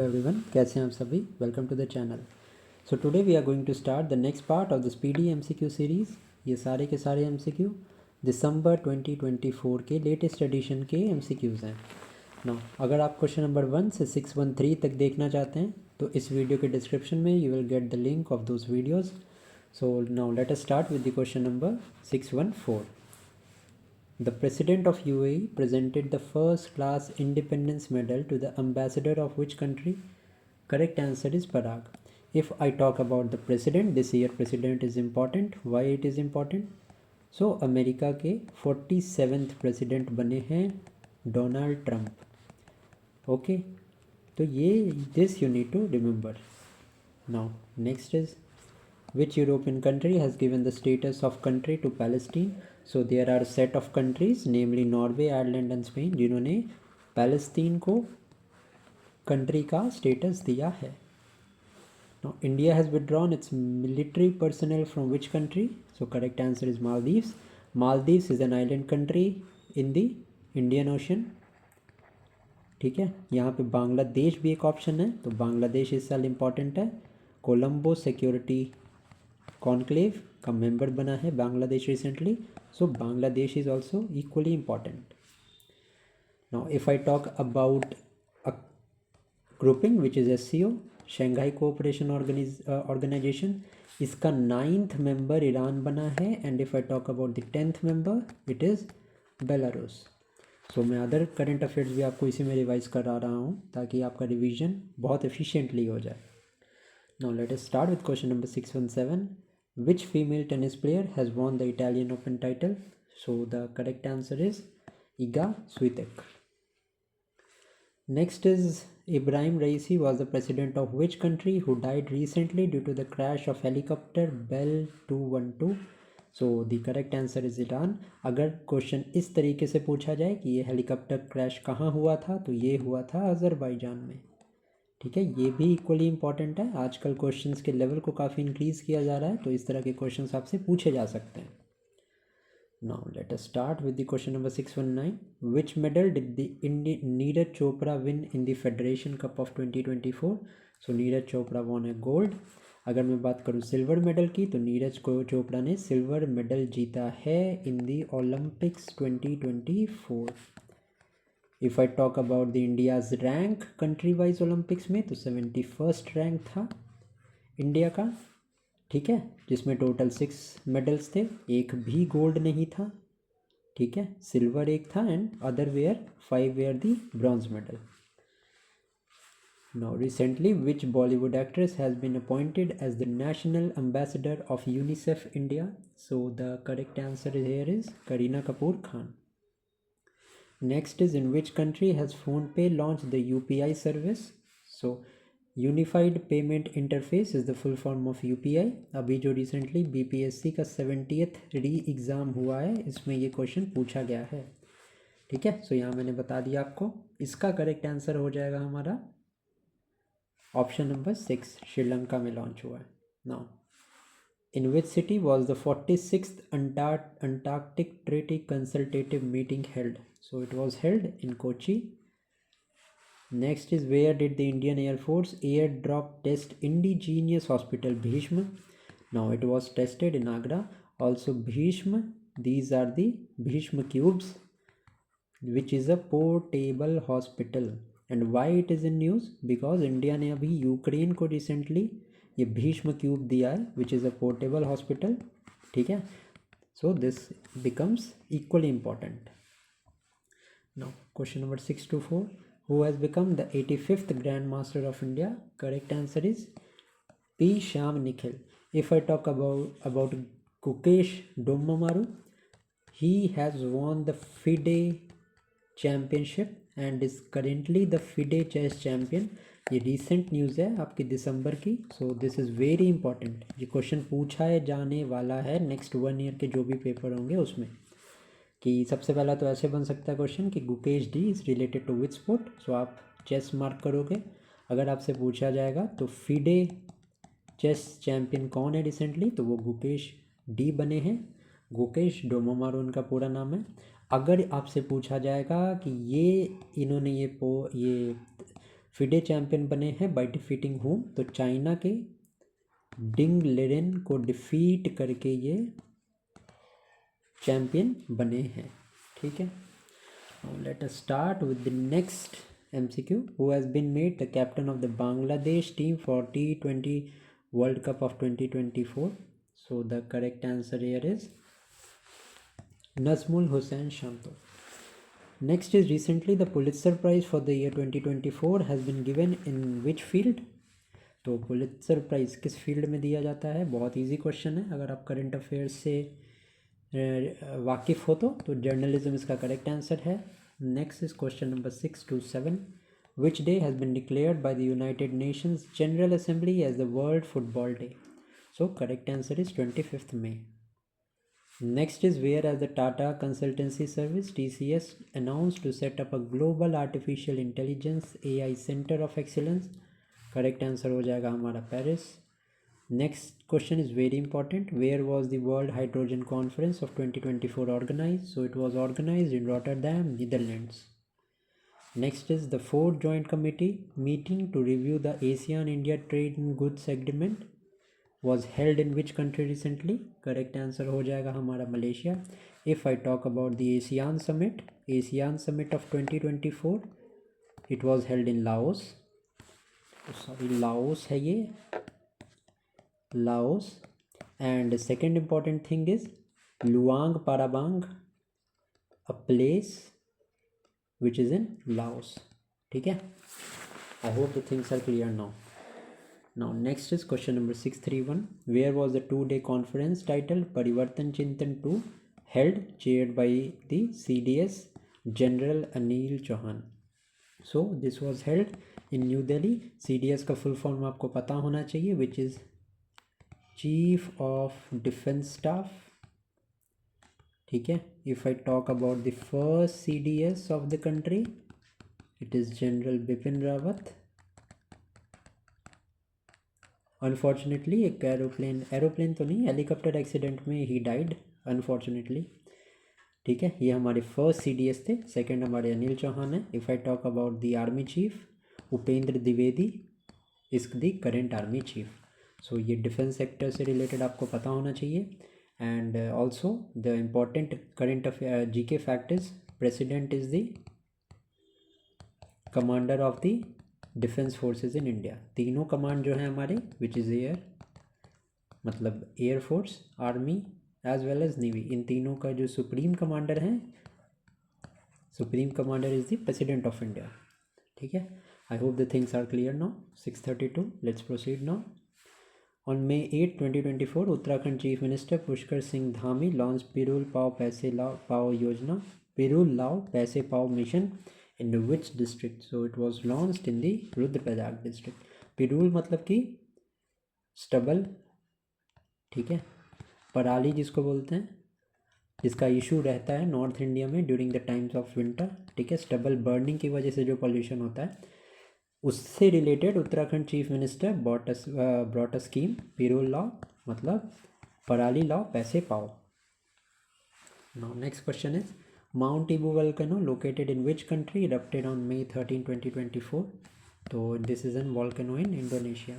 Everyone, कैसे हैं आप सभी? Welcome to the channel. So today we are going to start the next part of the speedy MCQ series. ये सारे के सारे एमसीक्यू दिसंबर 2024 के लेटेस्ट एडिशन के एमसीक्यूज़ हैं. नाउ अगर आप क्वेश्चन नंबर 1 से 613 तक देखना चाहते हैं तो इस वीडियो के डिस्क्रिप्शन में you will get the link of those videos. So now let us start with the question number 614. The President of UAE presented the first class Independence Medal to the ambassador of which country? Correct answer is Parag. If I talk about the president, this year president is important. Why it is important? So America के 47th president बने हैं Donald Trump. Okay, तो ये this you need to remember. Now next is which European country has given the status of country to Palestine? So there are set of countries namely Norway, Ireland and Spain जिन्होंने Palestine को country का status दिया है. Now India has withdrawn its military personnel from which country? So correct answer is Maldives. Maldives is an island country in the Indian Ocean. ठीक है, यहाँ पे बांग्लादेश भी एक ऑप्शन है, तो बांग्लादेश इस साल इम्पॉर्टेंट है. कोलंबो सिक्योरिटी कॉन्क्लेव का मेंबर बना है Bangladesh recently. So Bangladesh is also equally important. Now if I talk about a grouping which is SCO, Shanghai cooperation organisation, इसका 9th मेंबर ईरान बना है. And if I talk about the 10th member it is Belarus. So मैं other current affairs भी आपको इसी में revise करा रहा हूँ ताकि आपका रिवीजन बहुत एफिशिएंटली हो जाए. Now let us start with question number 617. Which female tennis player has won the Italian Open title? So the correct answer is Iga Swiatek. Next is Ibrahim Raisi was the president of which country who died recently due to the crash of helicopter Bell 212? So the correct answer is Iran. अगर question इस तरीके से पूछा जाए कि ये helicopter crash कहाँ हुआ था, तो ये हुआ था अज़रबैजान में. ठीक है, ये भी इक्वली इंपॉर्टेंट है. आजकल क्वेश्चंस के लेवल को काफ़ी इंक्रीज़ किया जा रहा है, तो इस तरह के क्वेश्चंस आपसे पूछे जा सकते हैं. Now let us start with the question number 619. Which medal did the Neeraj Chopra win in the federation cup of 2024? So Neeraj Chopra won है गोल्ड. अगर मैं बात करूँ सिल्वर मेडल की, तो नीरज चोपड़ा ने सिल्वर मेडल जीता है in the Olympics 2024. If I talk about the India's rank country wise Olympics में, तो 71st रैंक था इंडिया का. ठीक है, जिसमें टोटल 6 मेडल्स थे, एक भी गोल्ड नहीं था. ठीक है, सिल्वर एक था and other were 5 were the bronze medal. Now recently which Bollywood actress has been appointed as the national ambassador of UNICEF India? So the correct answer here is Kareena Kapoor Khan. Next is in which country has PhonePe launched the UPI service? So Unified Payment Interface is the full form of UPI. अभी जो recently BPSC का 70th री exam हुआ है, इसमें ये question पूछा गया है. ठीक है, सो यहाँ मैंने बता दिया आपको. इसका करेक्ट आंसर हो जाएगा हमारा ऑप्शन नंबर 6, श्रीलंका में लॉन्च हुआ है. Now in which city was the 46th Antarctic Treaty Consultative Meeting held? So it was held in Kochi. Next is where did the Indian Air Force airdrop test indigenous hospital Bhishma? Now it was tested in Agra. Also Bhishma, these are the Bhishma cubes, which is a portable hospital. And why it is in news? Because India ने अभी Ukraine को recently ये Bhishma cube दिया है, which is a portable hospital. ठीक है, so this becomes equally important. Now question number 624. Who has become the 85th grand master of India? Correct answer is P. Shyam Nikhil. If I talk about Gukesh Dommaraju, he has won the FIDE championship and is currently the FIDE chess champion. ये recent news है आपकी दिसंबर की. So this is very important. ये question पूछा है जाने वाला है नेक्स्ट 1 ईयर के जो भी पेपर होंगे उसमें. कि सबसे पहला तो ऐसे बन सकता है क्वेश्चन कि Gukesh D is related to which sport. So आप चेस मार्क करोगे. अगर आपसे पूछा जाएगा तो FIDE चेस चैम्पियन कौन है रिसेंटली, तो वो गुकेश डी बने हैं. गुकेश डोमामारू उनका पूरा नाम है. अगर आपसे पूछा जाएगा कि ये इन्होंने ये फिडे चैंपियन बने हैं बाय डिफीटिंग होम, तो चाइना के डिंग लिरेन को डिफीट करके ये चैंपियन बने हैं। ठीक है, now let us start with the next MCQ. Who has been made the captain of the Bangladesh team for T20 World Cup of 2024? So the correct answer here is Nazmul Hussain Shanto. Next is recently the Pulitzer Prize for the year 2024 has been given in which field? तो Pulitzer price किस field में दिया जाता है? बहुत easy question है, अगर आप करंट अफेयर्स से वाकिफ़ हो तो जर्नलिज्म इसका करेक्ट आंसर है। Next is question number 6 to 7. Which day has been declared by the United Nations General Assembly as the World Football Day? So correct answer is 25th May. Next is where as the Tata Consultancy Service TCS announced to set up a global artificial intelligence AI center of excellence. Correct answer हो जाएगा हमारा Paris. Next question is very important. Where was the World Hydrogen Conference of 2024 organized? So it was organized in Rotterdam, Netherlands. Next is the fourth joint committee meeting to review the ASEAN-India trade in goods agreement was held in which country recently? Correct answer हो जाएगा हमारा Malaysia. If I talk about the ASEAN Summit of 2024, it was held in Laos. Laos है ये, Laos. And the second important thing is Luang Prabang, a place which is in Laos. ठीक है, I hope the things are clear now. Now next is question number 631. Where was the 2-day conference titled Parivartan Chintan 2 held, chaired by the CDS General Anil Chauhan? So this was held in New Delhi. CDS का full form आपको पता होना चाहिए, which is Chief of Defence Staff. ठीक है, if I talk about the first CDS of the country, it is General Bipin Rawat. Unfortunately एक aeroplane तो नहीं, हेलीकॉप्टर एक्सीडेंट में ही डाइड अनफॉर्चुनेटली। ठीक है, ये हमारे फर्स्ट CDS थे। सेकंड हमारे अनिल चौहान है। If I talk about the army chief Upendra Dwivedi is the current army chief. So ये डिफेंस सेक्टर से रिलेटेड आपको पता होना चाहिए। And also the important current affair GK fact is president is the commander of the defence forces in India. तीनों command जो है हमारे विच इज़ एयर, मतलब air force, army as well as navy, इन तीनों का जो सुप्रीम कमांडर हैं, supreme commander is the president of India. ठीक है, I hope the things are clear now. 6:32 let's proceed now. On May 8, 2024 Uttarakhand chief minister Pushkar Singh Dhami launch पिरूल पाओ पैसे लाओ पाओ योजना, पिरूल लाओ पैसे पाओ mission in which district? So it was launched in the Rudraprayag district. पिरूल मतलब कि स्टबल, ठीक है, पराली जिसको बोलते हैं, जिसका इशू रहता है नॉर्थ इंडिया में during the times of winter. ठीक है, स्टबल बर्निंग की वजह से जो पॉल्यूशन होता है, उससे related Uttarakhand chief minister brought a scheme पिरूल लाओ, मतलब पराली लाओ पैसे पाओ। Now next question is Mount Ibu volcano located in which country erupted on May 13, 2024? So this is a volcano in Indonesia.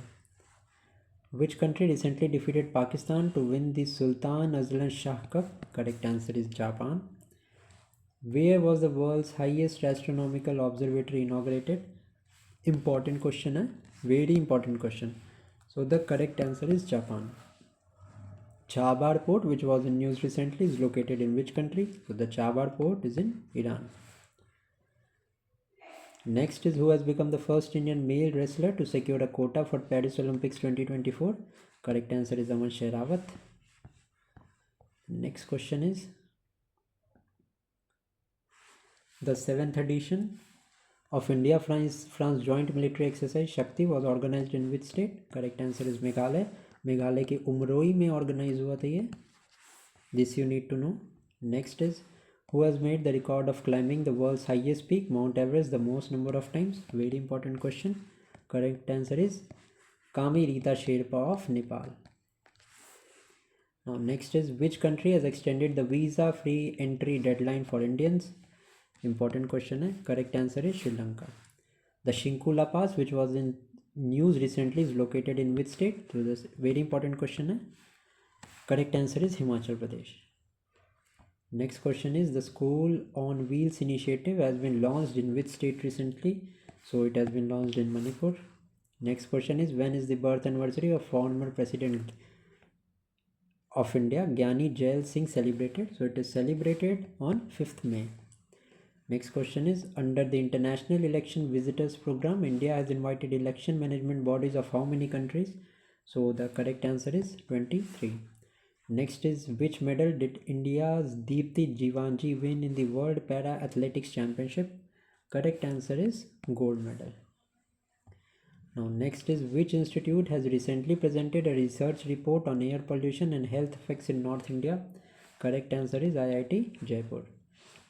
Which country recently defeated Pakistan to win the Sultan Azlan Shah Cup? Correct answer is Japan. Where was the world's highest astronomical observatory inaugurated? Important question, very important question. So the correct answer is Japan. Chabar port, which was in news recently, is located in which country? So the Chabar port is in Iran. Next is who has become the first Indian male wrestler to secure a quota for Paris Olympics 2024? Correct answer is Aman Shehrawat. Next question is the 7th edition of India-France joint military exercise Shakti was organized in which state? Correct answer is Meghalaya. Meghalaya के उमरोई में organise हुआ था ये, this you need to know. Next is who has made the record of climbing the world's highest peak mount Everest the most number of times? Very important question. Correct answer is Kami Rita Sherpa of Nepal. Now next is which country has extended the visa free entry deadline for Indians? Important question है। Correct answer is Sri Lanka. The Shinkula Pass, which was in news recently, is located in which state? So this very important question है. Correct answer is Himachal Pradesh. Next question is, the School on Wheels initiative has been launched in which state recently? So it has been launched in Manipur. Next question is, when is the birth anniversary of former President of India, Gyani Jail Singh, celebrated? So it is celebrated on 5th May. Next question is, under the International Election Visitors Program, India has invited election management bodies of how many countries? So the correct answer is 23. Next is, which medal did India's Deepti Jivanji win in the World Para Athletics Championship? Correct answer is gold medal. Now next is, which institute has recently presented a research report on air pollution and health effects in North India? Correct answer is IIT Jaipur.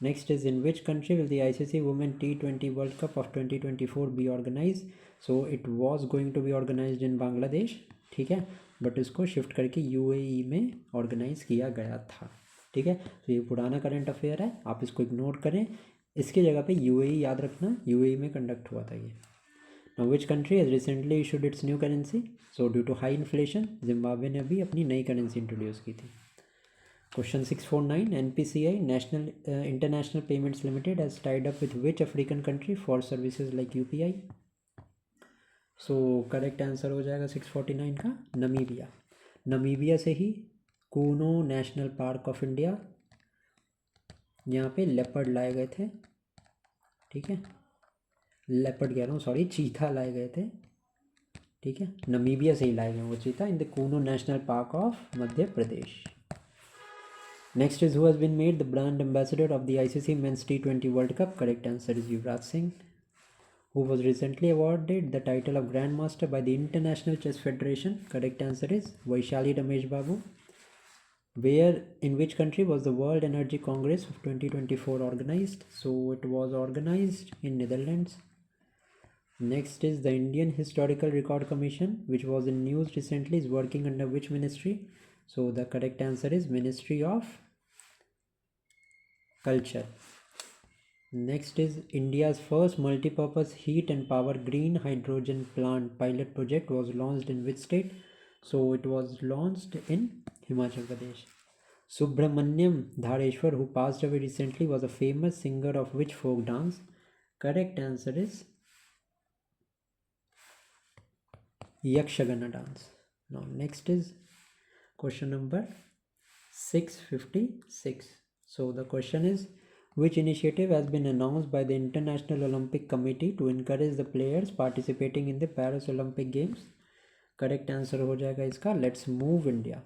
Next is, in which country will the ICC Women T20 World Cup of 2024 be organized? So it was going to be organized in Bangladesh, ठीक है, but इसको shift करके UAE में organise किया गया था. ठीक है, तो ये पुराना करंट अफेयर है, आप इसको इग्नोर करें. इसके जगह पे UAE याद रखना, UAE में कंडक्ट हुआ था ये. Now which country has recently issued its new currency? So due to high inflation, Zimbabwe ने अभी अपनी नई करेंसी इंट्रोड्यूस की थी. Question 649, NPCI National International Payments Limited has tied up with which African country for services like UPI? So correct answer हो जाएगा 649 का Namibia. Namibia से ही Kuno national park of India, यहाँ पे लेपर्ड लाए गए थे. ठीक है, लेपर्ड कह रहा हूँ, सॉरी, चीता लाए गए थे. ठीक है, नमीबिया से ही लाए गए वो चीता in the Kuno national park of Madhya Pradesh. Next is, who has been made the brand ambassador of the ICC Men's T20 World Cup? Correct answer is Yuvraj Singh, who was recently awarded the title of Grandmaster by the International Chess Federation. Correct answer is Vaishali Ramesh Babu. Where, in which country was the World Energy Congress of 2024 organized? So it was organized in Netherlands. Next is, the Indian Historical Record Commission, which was in news recently, is working under which ministry? So the correct answer is Ministry of Culture. Next is, India's first multi-purpose heat and power green hydrogen plant pilot project was launched in which state? So it was launched in Himachal Pradesh. Subramanyam Dhareshwar, who passed away recently, was a famous singer of which folk dance? Correct answer is Yakshagana dance. Now next is question number 656. So the question is, which initiative has been announced by the International Olympic Committee to encourage the players participating in the Paris Olympic Games? Correct answer हो जाएगा इसका Let's Move India.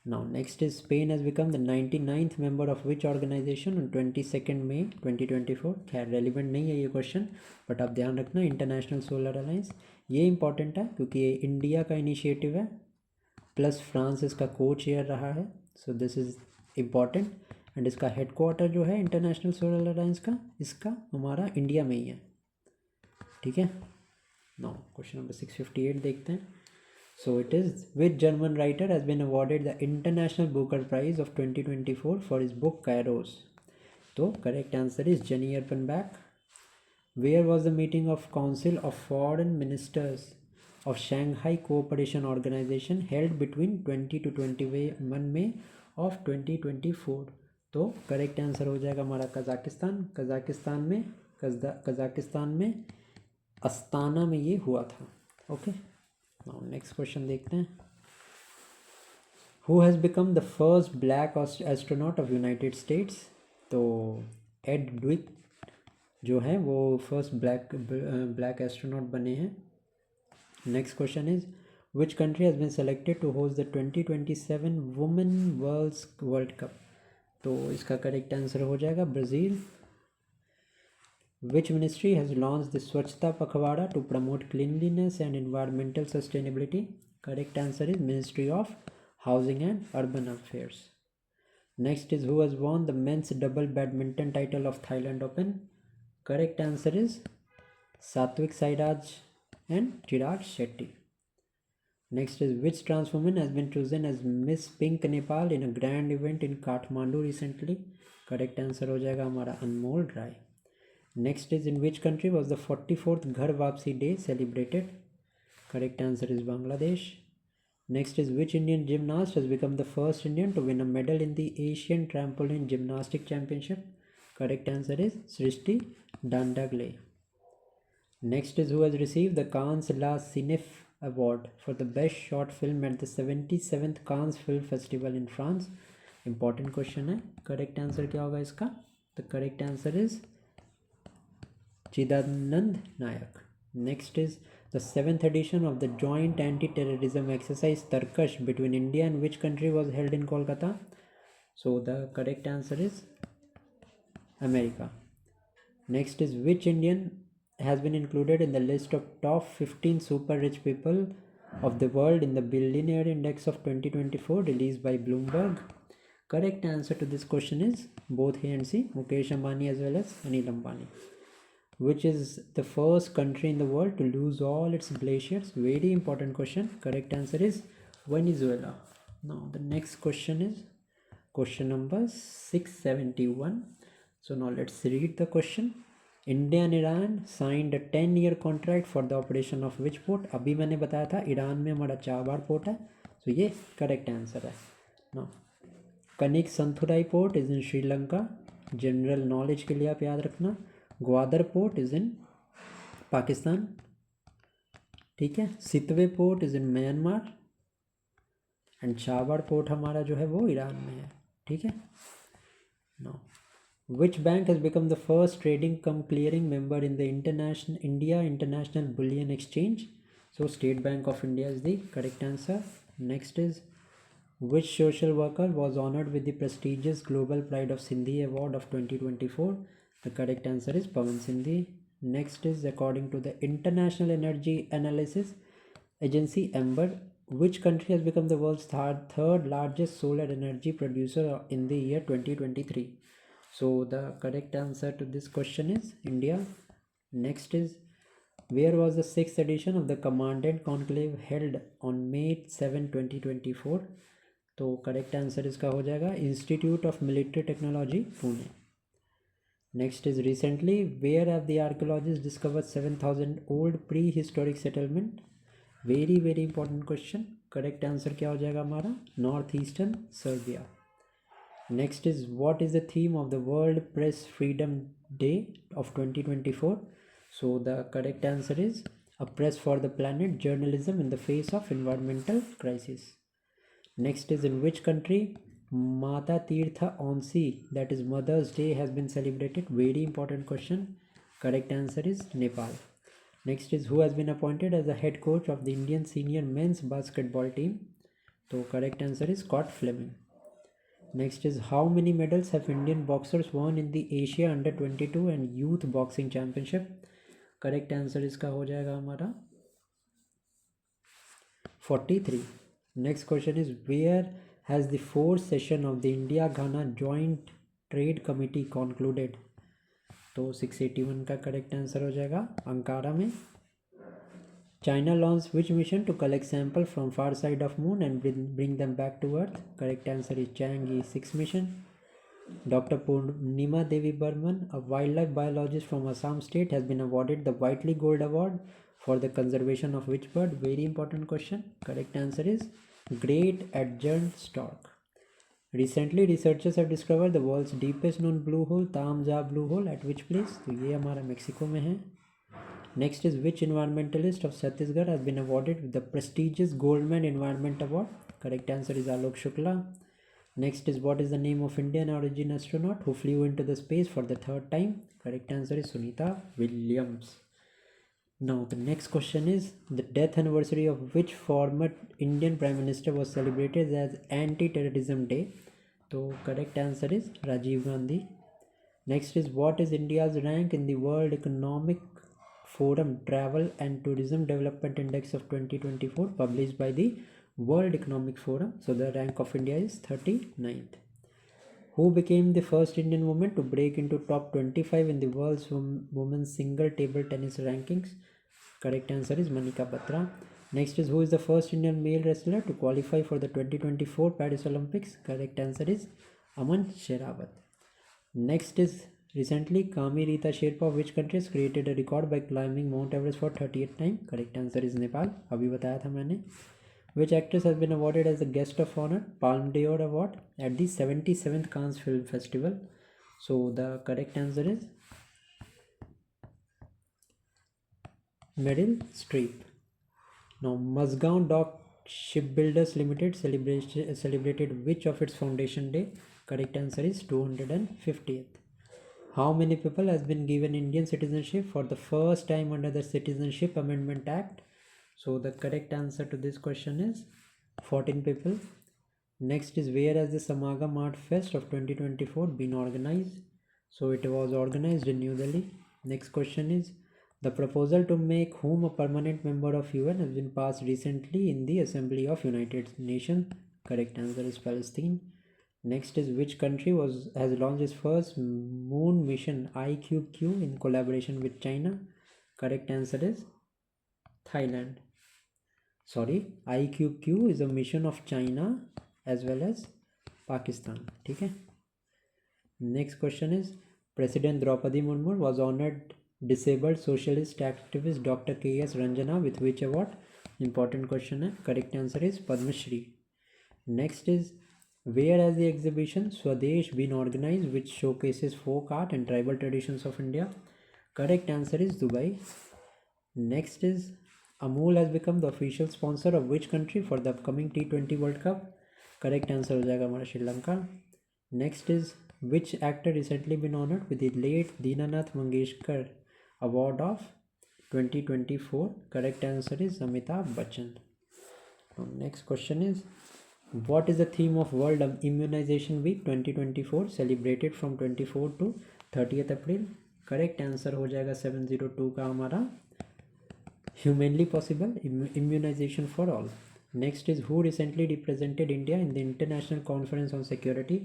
Now next is, Spain has become the 99th member of which organization on 22nd May 2024? खैर relevant नहीं है ये question, but आप ध्यान रखना, इंटरनेशनल सोलर अलायंस. ये इंपॉर्टेंट है क्योंकि ये इंडिया का इनिशिएटिव है, प्लस फ्रांस इसका को चेयर रहा है. So this is important. And इसका हेडक्वार्टर जो है इंटरनेशनल सोलर अलायंस का, इसका हमारा इंडिया में ही है. ठीक है. नाउ क्वेश्चन नंबर 658 देखते हैं. So it is, which German writer has been awarded the International Booker Prize of 2024 for his book Kairos? So correct answer is Jenny Erpenbach. Where was the meeting of Council of Foreign Ministers of Shanghai Cooperation Organization held between 20 to 21 May of 2024? तो correct answer हो जाएगा हमारा Kazakhstan में Astana में ये हुआ था. Okay. Now next question देखते हैं. Who has become the first black astronaut of United States? तो एड ड्विक जो है वो फर्स्ट ब्लैक एस्ट्रोनॉट बने हैं. Next question is, which country has been selected to host the 2027 Women World Cup? तो इसका करेक्ट आंसर हो जाएगा Brazil. Which ministry has launched the Swachhta Pakhwada to promote cleanliness and environmental sustainability? Correct answer is Ministry of Housing and Urban Affairs. Next is, who has won the men's double badminton title of Thailand Open? Correct answer is Satvik Sairaj and Chirag Shetty. Next is, which trans woman has been chosen as Miss Pink Nepal in a grand event in Kathmandu recently? Correct answer हो जाएगा हमारा अनमोल राय. Next is, in which country was the 44th Ghar Wapsi Day celebrated? Correct answer is Bangladesh. Next is, which Indian gymnast has become the first Indian to win a medal in the Asian Trampoline Gymnastic Championship? Correct answer is Srishti Dandagle. Next is, who has received the Cannes La Cinef Award for the best short film at the 77th Cannes Film Festival in France? Important question है. Correct answer क्या होगा इसका? The correct answer is Chidanand Nayak. Next is, the 7th edition of the joint anti-terrorism exercise Tarkash between India and which country was held in Kolkata? So the correct answer is America. Next is, which Indian has been included in the list of top 15 super rich people of the world in the Billionaire Index of 2024 released by Bloomberg? Correct answer to this question is both A and C, Mukesh Ambani as well as Anil Ambani. Which is the first country in the world to lose all its glaciers? Very important question. Correct answer is Venezuela. Now the next question is question number 671. So now let's read the question. India and Iran signed a 10-year contract for the operation of which port? अभी मैंने बताया था Iran में हमारा Chabahar port है, तो ये correct answer है. Now Kankesanthurai port is in Sri Lanka. General knowledge के लिए आप याद रखना. Gwadar port is in Pakistan. ठीक है. Sittwe port is in Myanmar and Chabahar port हमारा जो है वो ईरान में है. ठीक है. No Which bank has become the first trading cum clearing member in the India International Bullion Exchange? So State Bank of India is the correct answer. Next is, which social worker was honored with the prestigious Global Pride of Sindhi Award of 2024? The correct answer is Pawan Sindhi. Next is, according to the International Energy Analysis Agency (EMBER), which country has become the world's third largest solar energy producer in the year 2023? So the correct answer to this question is India. Next is, where was the 6th edition of the Commandant Conclave held on May 7, 2024? तो correct answer इसका हो जाएगा Institute of Military Technology, Pune. Next is, recently where have the archaeologists discovered 7,000 old prehistoric settlement? Very important question. Correct answer क्या हो जाएगा हमारा Northeastern Serbia. Next is, what is the theme of the World Press Freedom Day of 2024? So the correct answer is a press for the planet, journalism in the face of environmental crisis. Next is, in which country Mata Tirtha Onsi, that is Mother's Day, has been celebrated? Very important question. Correct answer is Nepal. Next is, who has been appointed as the head coach of the Indian senior men's basketball team? So correct answer is Scott Fleming. Next is, how many medals have Indian boxers won in the Asia Under 22 and Youth Boxing Championship? Correct answer इसका हो जाएगा हमारा 43. Next question is, where has the fourth session of the India-Ghana Joint Trade Committee concluded? तो 681 का correct answer हो जाएगा Ankara में. China launched which mission to collect sample from far side of moon and bring them back to earth? Correct answer is Chang'e 6 mission. Dr. Purnima Devi Burman, a wildlife biologist from Assam state, has been awarded the Whiteley Gold Award for the conservation of which bird? Very important question. Correct answer is Great Adjutant Stork. Recently researchers have discovered the world's deepest known blue hole, Tamja blue hole, at which place? तो ये हमारा Mexico में है. Next is, which environmentalist of Chhattisgarh has been awarded with the prestigious Goldman Environment Award? Correct answer is Alok Shukla. Next is, what is the name of Indian origin astronaut who flew into the space for the 3rd time? Correct answer is Sunita Williams. Now the next question is, the death anniversary of which former Indian Prime Minister was celebrated as Anti-Terrorism Day? So correct answer is Rajiv Gandhi. Next is, what is India's rank in the World Economic Forum Travel and Tourism Development Index of 2024 published by the World Economic Forum? So the rank of India is 39th. Who became the first Indian woman to break into top 25 in the world's women's single table tennis rankings? Correct answer is Manika Batra. Next is, who is the first Indian male wrestler to qualify for the 2024 Paris Olympics? Correct answer is Aman Sherawat. Next is, recently Kami Rita Sherpa of which country has created a record by climbing Mount Everest for 38th time? Correct answer is Nepal. अभी बताया था मैंने. Which actress has been awarded as the guest of honor Palme d'Or award at the 77th Cannes Film Festival? So the correct answer is Meryl Streep. Now, Mazgaon Dock Shipbuilders Limited celebrated which of its foundation day? Correct answer is 250th. How many people has been given Indian citizenship for the first time under the Citizenship Amendment Act? So the correct answer to this question is 14 people. Next is where has the Samagam Art Fest of 2024 been organized? So it was organized in New Delhi. Next question is the proposal to make whom a permanent member of UN has been passed recently in the Assembly of United Nations. Correct answer is Palestine. Next is which country has launched its first moon mission IQQ in collaboration with China? Correct answer is Thailand. Sorry, IQQ is a mission of China as well as Pakistan. Okay. Next question is President Draupadi Murmu was honored disabled socialist activist Dr. K.S. Ranjana with which award? Important question है. Correct answer is Padma Shri. Next is where has the exhibition Swadesh been organized which showcases folk art and tribal traditions of India? Correct answer is Dubai. Next is Amul has become the official sponsor of which country for the upcoming T20 World Cup? Correct answer हो जाएगा हमारा Sri Lanka. Next is which actor recently been honored with the late Dinanath Mangeshkar Award of 2024? Correct answer is Amitabh Bachchan. Now next question is what is the theme of World Immunization Week 2024 celebrated from 24 to 30th April? Correct answer हो जाएगा 702 का हमारा humanly possible immunization for all. Next is who recently represented India in the International Conference on Security?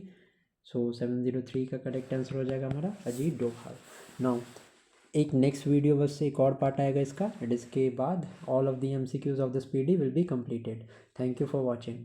So 703 का correct answer हो जाएगा हमारा Ajit Doval. Now एक next video बस एक और पार्ट आएगा इसका एंड इसके बाद all of the MCQs of the speedy will be completed. Thank you for watching.